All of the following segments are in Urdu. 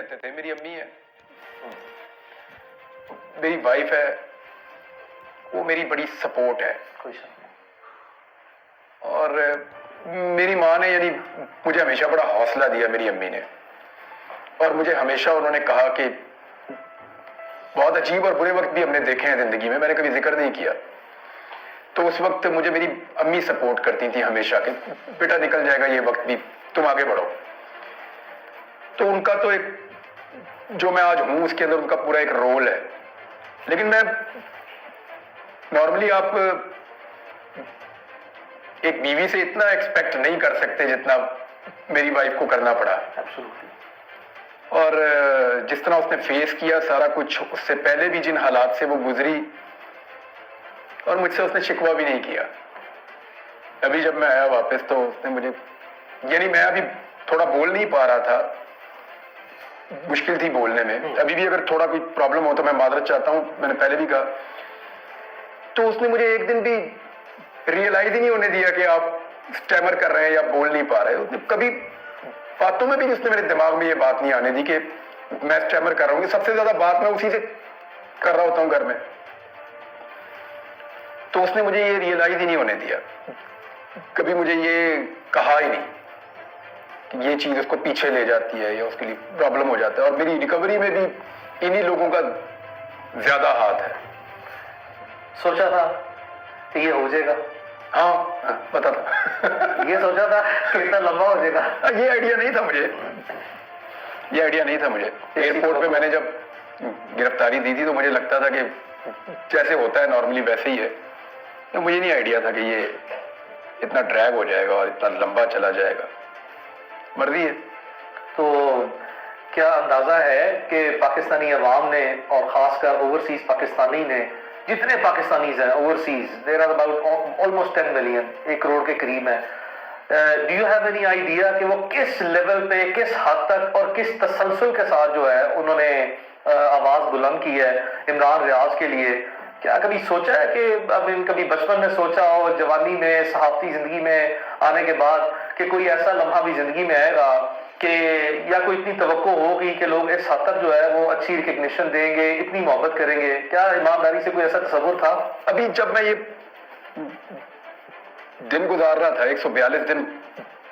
رہتے تھے. میری امی ہے, میری وائف ہے, وہ میری بڑی سپورٹ ہے. اور میری ماں نے یعنی مجھے ہمیشہ بڑا حوصلہ دیا میری امی نے, اور مجھے ہمیشہ انہوں نے کہا کہ بہت عجیب اور برے وقت بھی ہم نے دیکھے ہیں زندگی میں نے کبھی ذکر نہیں کیا, تو اس وقت مجھے میری امی سپورٹ کرتی تھی ہمیشہ کہ بیٹا نکل جائے گا یہ وقت بھی, تم آگے بڑھو. تو ان کا تو ایک جو میں آج ہوں اس کے اندر ان کا پورا ایک رول ہے. لیکن میں نارملی آپ ایک بیوی سے اتنا ایکسپیکٹ نہیں کر سکتے جتنا میری وائف کو کرنا پڑا. اور جس طرح اس نے فیس کیا سارا کچھ, اس سے پہلے بھی جن حالات سے وہ گزری, اور مجھ سے اس نے شکوہ بھی نہیں کیا. ابھی جب میں آیا واپس تو اس نے مجھے, یعنی میں ابھی تھوڑا بول نہیں پا رہا تھا, مشکل تھی بولنے میں, ابھی بھی اگر تھوڑا کوئی پرابلم ہو تو میں معذرت چاہتا ہوں, میں نے پہلے بھی کہا. تو اس نے مجھے ایک دن بھی ریئلائز ہی نہیں ہونے دیا کہ آپ اسٹیمر کر رہے ہیں یا بول نہیں پا رہے. اس نے کبھی باتوں میں بھی اس نے میرے دماغ میں یہ بات نہیں آنے دی کہ میں اسٹیمر کر رہا ہوں. سب سے زیادہ بات میں اسی سے کر رہا ہوتا ہوں گھر میں. تو اس نے مجھے یہ ریئلائز ہی نہیں ہونے دیا, کبھی مجھے یہ کہا ہی نہیں کہ یہ چیز اس کو پیچھے لے جاتی ہے یا اس کے لیے پرابلم ہو جاتا ہے. اور میری ریکوری میں بھی انہی لوگوں کا زیادہ ہاتھ ہے. سوچا تھا کہ یہ ہو جائے گا؟ ہاں پتا تھا. یہ سوچا تھا کہ اتنا لمبا ہو جائے گا؟ یہ آئیڈیا نہیں تھا مجھے, یہ آئیڈیا نہیں تھا مجھے. ایئرپورٹ پہ میں نے جب گرفتاری دی تھی تو مجھے لگتا تھا کہ جیسے ہوتا ہے نارملی ویسے ہی ہے. مجھے نہیں آئیڈیا تھا کہ یہ اتنا ڈریگ ہو جائے گا اور اتنا لمبا چلا جائے گا. مرضی ہے. تو کیا اندازہ ہے کہ پاکستانی عوام نے اور خاص کر اوورسیز پاکستانی نے, جتنے پاکستانیز ہیں overseas, there are about almost 10 million, 1 crore کے قریب ہیں, do you have any idea کہ وہ کس لیول پہ, کس حد تک اور کس تسلسل کے ساتھ جو ہے انہوں نے آواز بلند کی ہے عمران ریاض کے لیے؟ کیا کبھی سوچا ہے کہ کبھی بچپن میں سوچا ہو, جوانی میں, صحافتی زندگی میں آنے کے بعد, کہ کوئی ایسا لمحہ بھی زندگی میں آئے گا کہ یا کوئی اتنی توقع ہوگی کہ لوگ اس حد تک جو ہے وہ اچھی ریکگنیشن دیں گے, اتنی محبت کریں گے؟ کیا ایمانداری سے کوئی ایسا تصور تھا؟ ابھی جب میں یہ دن گزار رہا تھا, 142 دن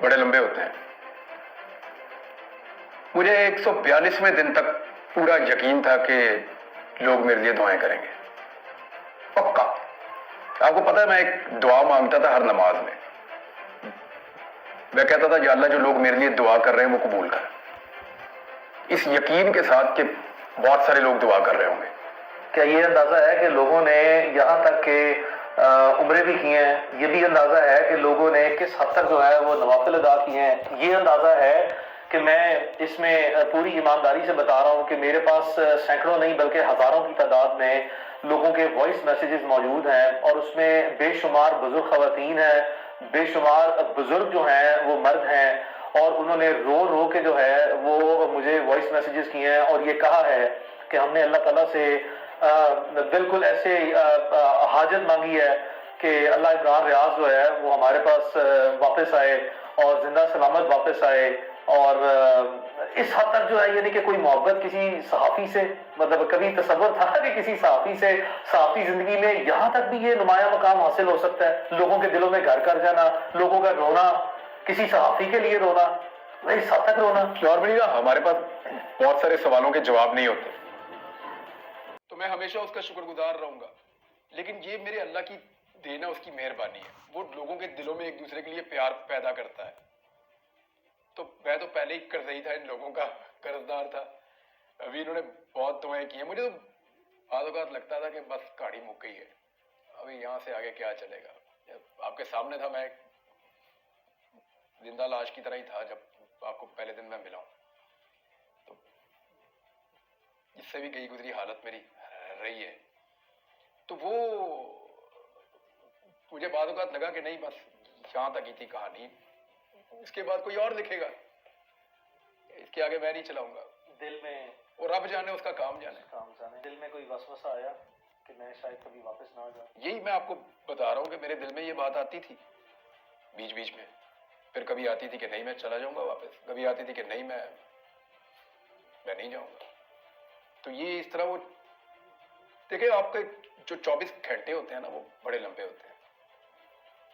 بڑے لمبے ہوتے ہیں, مجھے 142ویں دن تک پورا یقین تھا کہ لوگ میرے لیے دعائیں کریں گے, پکا. آپ کو پتا ہے میں ایک دعا مانگتا تھا ہر نماز میں. میں کہتا تھا یا اللہ جو لوگ میرے لیے دعا کر رہے ہیں وہ قبول کر, اس یقین کے ساتھ کہ بہت سارے لوگ دعا کر رہے ہوں گے. کیا یہ اندازہ ہے کہ لوگوں نے یہاں تک کہ عمرے بھی کیے ہیں؟ یہ بھی اندازہ ہے کہ لوگوں نے کس حد تک جو ہے وہ نوافل ادا کیے ہیں؟ یہ اندازہ ہے کہ میں اس میں پوری ایمانداری سے بتا رہا ہوں کہ میرے پاس سینکڑوں نہیں بلکہ ہزاروں کی تعداد میں لوگوں کے وائس میسیجز موجود ہیں, اور اس میں بے شمار بزرگ خواتین ہیں, بے شمار بزرگ جو ہیں وہ مرد ہیں, اور انہوں نے رو رو کے جو ہے وہ مجھے وائس میسیجز کیے ہیں اور یہ کہا ہے کہ ہم نے اللہ تعالیٰ سے بالکل ایسے حاجت مانگی ہے کہ اللہ عمران ریاض جو ہے وہ ہمارے پاس واپس آئے اور زندہ سلامت واپس آئے. اور اس حد تک جو ہے یعنی کہ کوئی محبت کسی صحافی سے, مطلب کبھی تصور تھا کہ کسی صحافی سے صحافی زندگی میں یہاں تک بھی یہ نمایاں مقام حاصل ہو سکتا ہے؟ لوگوں کے دلوں میں گھر کر جانا, لوگوں کا رونا, کسی صحافی کے لیے رونا, اس حد تک رونا. نارملی ہمارے پاس بہت سارے سوالوں کے جواب نہیں ہوتے, تو میں ہمیشہ اس کا شکر گزار رہوں گا. لیکن یہ میرے اللہ کی دین ہے, اس کی مہربانی ہے. وہ لوگوں کے دلوں میں ایک دوسرے کے لیے پیار پیدا کرتا ہے. تو میں تو پہلے ہی قرضئی تھا, ان لوگوں کا قرضدار تھا. ابھی انہوں نے بہت دعائیں کی ہیں. مجھے تو بعض اوقات لگتا تھا کہ بس گاڑی مک گئی ہے, ابھی یہاں سے آگے کیا چلے گا. آپ کے سامنے تھا, میں زندہ لاش کی طرح ہی تھا جب آپ کو پہلے دن میں ملا ہوں. تو اس سے بھی گئی گزری حالت میری رہی ہے. تو وہ مجھے بعض اوقات لگا کہ نہیں بس یہاں تک ہی تھی کہانی, اس کے بعد کوئی اور لکھے گا, اس کے آگے میں نہیں چلاؤں گا. دل میں, اور رب جانے اس کا کام جانے. دل میں کوئی وسوسہ آیا کہ میں شاید کبھی واپس نہ آ جاؤں؟ یہی میں آپ کو بتا رہا ہوں کہ میرے دل میں یہ بات آتی تھی بیچ بیچ میں. پھر کبھی آتی تھی کہ نہیں میں چلا جاؤں گا واپس, کبھی آتی تھی کہ نہیں میں میں نہیں جاؤں گا. تو یہ اس طرح وہ دیکھیں آپ کے جو 24 گھنٹے ہوتے ہیں نا وہ بڑے لمبے ہوتے ہیں.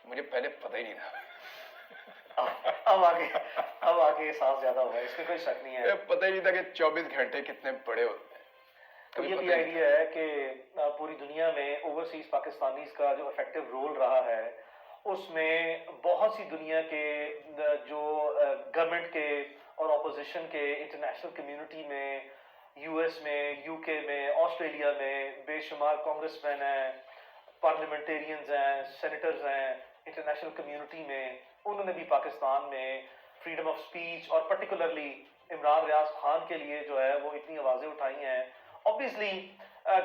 مجھے پہلے پتہ ہی نہیں تھا. اب آگے احساس زیادہ ہوا ہے, اس میں کوئی شک نہیں ہے. پتہ ہی نہیں تھا کہ 24 گھنٹے کتنے بڑے ہوتے ہیں. تو یہ بھی آئیڈیا ہے کہ پوری دنیا میں اوورسیز پاکستانیز کا جو افیکٹو رول رہا ہے اس میں بہت سی دنیا کے جو گورنمنٹ کے اور اپوزیشن کے انٹرنیشنل کمیونٹی میں, یو ایس میں, یو کے میں, آسٹریلیا میں بے شمار کانگریس مین ہیں, پارلیمنٹیرینز ہیں, سینیٹرز ہیں انٹرنیشنل کمیونٹی میں, انہوں نے بھی پاکستان میں فریڈم آف سپیچ اور پرٹیکولرلی عمران ریاض خان کے لیے جو ہے وہ اتنی آوازیں اٹھائی ہیں. اوبیسلی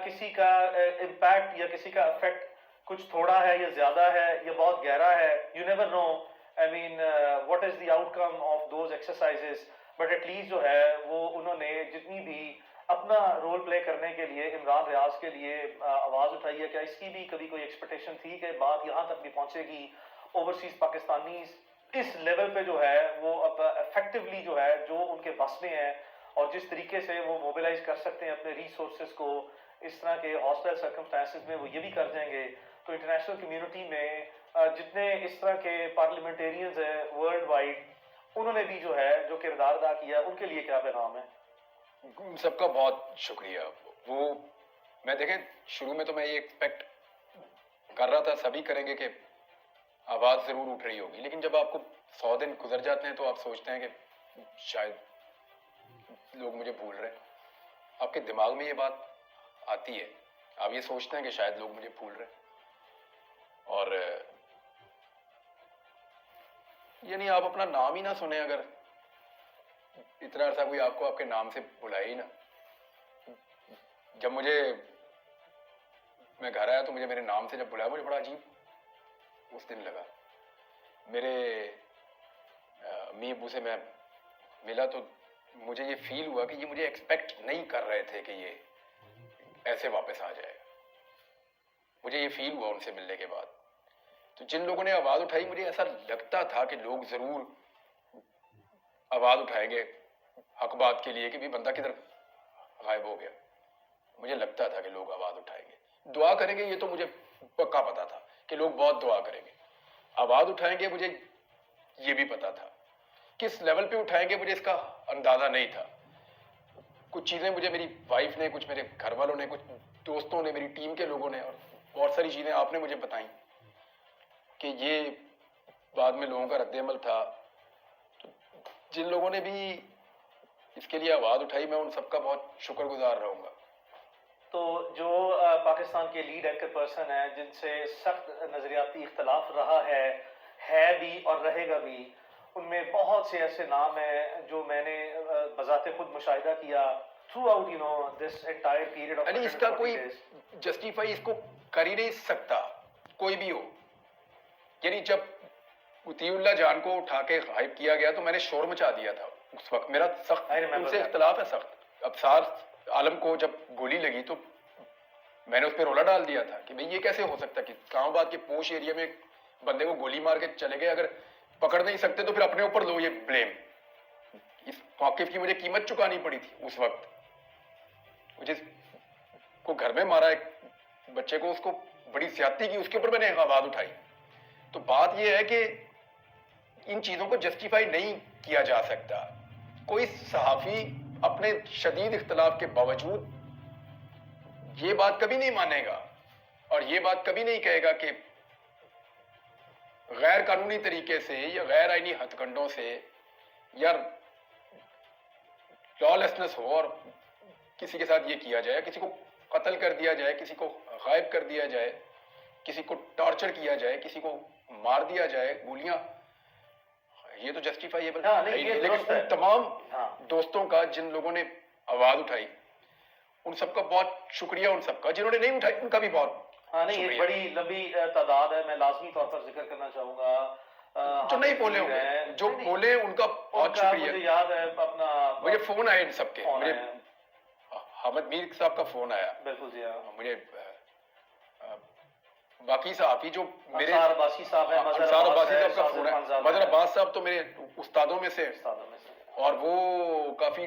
کسی کا امپیکٹ یا کسی کا افیکٹ کچھ تھوڑا ہے یا زیادہ ہے یا بہت گہرا ہے, you never know I mean what is the outcome of those exercises, but at least جو ہے وہ انہوں نے جتنی بھی اپنا رول پلے کرنے کے لیے عمران ریاض کے لیے آواز اٹھائی ہے. کیا اس کی بھی کبھی کوئی ایکسپیکٹیشن تھی کہ بات یہاں تک بھی پہنچے گی, اوورسیز پاکستانیز اس لیول پہ جو ہے وہ اب افیکٹولی جو ہے جو ان کے بس میں ہے اور جس طریقے سے وہ موبیلائز کر سکتے ہیں اپنے ریسورسز کو اس طرح کے ہاسٹائل سرکمسٹانسز میں وہ یہ بھی کر جائیں گے, تو انٹرنیشنل کمیونٹی میں جتنے اس طرح کے پارلیمنٹیرینز ہیں ورلڈ وائڈ, انہوں نے بھی جو ہے جو کردار ادا کیا, ان کے لیے کیا پیغام ہے؟ سب کا بہت شکریہ. وہ میں دیکھیں شروع میں تو میں یہ ایکسپیکٹ کر رہا تھا سبھی کریں گے کہ آواز ضرور اٹھ رہی ہوگی, لیکن جب آپ کو 100 دن گزر جاتے ہیں تو آپ سوچتے ہیں کہ شاید لوگ مجھے بھول رہے ہیں. آپ کے دماغ میں یہ بات آتی ہے, آپ یہ سوچتے ہیں کہ شاید لوگ مجھے بھول رہے ہیں. اور یعنی آپ اپنا نام ہی نہ سنیں, اگر اتنا عرصہ کوئی آپ کو آپ کے نام سے بلائے ہی نہ. جب میں گھر آیا تو مجھے میرے نام سے جب بلایا مجھے بڑا عجیب اس دن لگا. میرے امی ابو سے میں ملا تو مجھے یہ فیل ہوا کہ یہ مجھے ایکسپیکٹ نہیں کر رہے تھے کہ یہ ایسے واپس آ جائے گا. مجھے یہ فیل ہوا ان سے ملنے کے بعد. تو جن لوگوں نے آواز اٹھائی مجھے ایسا لگتا تھا کہ لوگ ضرور آواز اٹھائیں گے حق بات کے لیے کہ بھی بندہ کدھر غائب ہو گیا. مجھے لگتا تھا کہ لوگ آواز اٹھائیں گے, دعا کریں گے, یہ تو مجھے پکا پتا تھا کہ لوگ بہت دعا کریں گے. آواز اٹھائیں گے مجھے یہ بھی پتا تھا, کس لیول پہ اٹھائیں گے مجھے اس کا اندازہ نہیں تھا. کچھ چیزیں مجھے میری وائف نے, کچھ میرے گھر والوں نے, کچھ دوستوں نے, میری ٹیم کے لوگوں نے, اور بہت ساری چیزیں آپ نے مجھے بتائیں کہ یہ بعد میں لوگوں کا رد عمل تھا. تو جن لوگوں نے بھی اس کے لیے آواز اٹھائی میں ان سب کا بہت شکر گزار رہوں گا. تو جو پاکستان کے لیڈ اینکر پرسن ہیں جن سے سخت نظریاتی اختلاف رہا ہے بھی اور رہے گا بھی, ان میں بہت سے ایسے نام ہیں جو میں نے بذات خود مشاہدہ کیا through out this entire period of. یعنی اس کا کوئی جسٹیفائی اس کو کر ہی نہیں سکتا کوئی بھی ہو. یعنی جب عطیہ اللہ جان کو اٹھا کے غائب کیا گیا تو میں نے شور مچا دیا تھا اس وقت. میرا سخت ان سے اختلاف ہے سخت. ابصار عالم کو جب گولی لگی تو میں نے اس پہ رولا ڈال دیا تھا کہ بھئی یہ کیسے ہو سکتا کہ اسلام آباد کے پوش ایریا میں بندے کو گولی مار کے چلے گئے, اگر پکڑ نہیں سکتے تو پھر اپنے اوپر لو یہ بلیم. اس موقف کی مجھے قیمت چکانی پڑی تھی اس وقت. مجھے کو گھر میں مارا ایک بچے کو, اس کو بڑی زیادتی کی, اس کے اوپر میں نے آواز اٹھائی. تو بات یہ ہے کہ ان چیزوں کو جسٹیفائی نہیں کیا جا سکتا. کوئی صحافی اپنے شدید اختلاف کے باوجود یہ بات کبھی نہیں مانے گا اور یہ بات کبھی نہیں کہے گا کہ غیر قانونی طریقے سے یا غیر آئینی ہتھ کنڈوں سے یا لا لیسنس ہو اور کسی کے ساتھ یہ کیا جائے, کسی کو قتل کر دیا جائے, کسی کو غائب کر دیا جائے, کسی کو ٹارچر کیا جائے, کسی کو مار دیا جائے گولیاں. یہ تو جسٹیفائیبل ہے. لیکن ان تمام دوستوں کا جن لوگوں نے آواز اٹھائی ان سب کا بہت شکریہ. ان سب کا جنہوں نے نہیں اٹھائی ان کا بھی بہت نہیں, ایک بڑی لمبی تعداد ہے. میں لازمی طور پر ذکر کرنا چاہوں گا جو نہیں بولے ہوں گے, جو بولے ان کا بہت شکریہ. مجھے یاد ہے اپنا, مجھے فون آئے ان سب کے, مجھے حامد میر صاحب کا فون آیا. بالکل جی ہاں. مجھے باقی صحافی جو میرے انصار عباسی صاحب ہیں, انصار عباسی صاحب کا فون آیا. مظہر عباس صاحب تو میرے استادوں میں سے, اور وہ کافی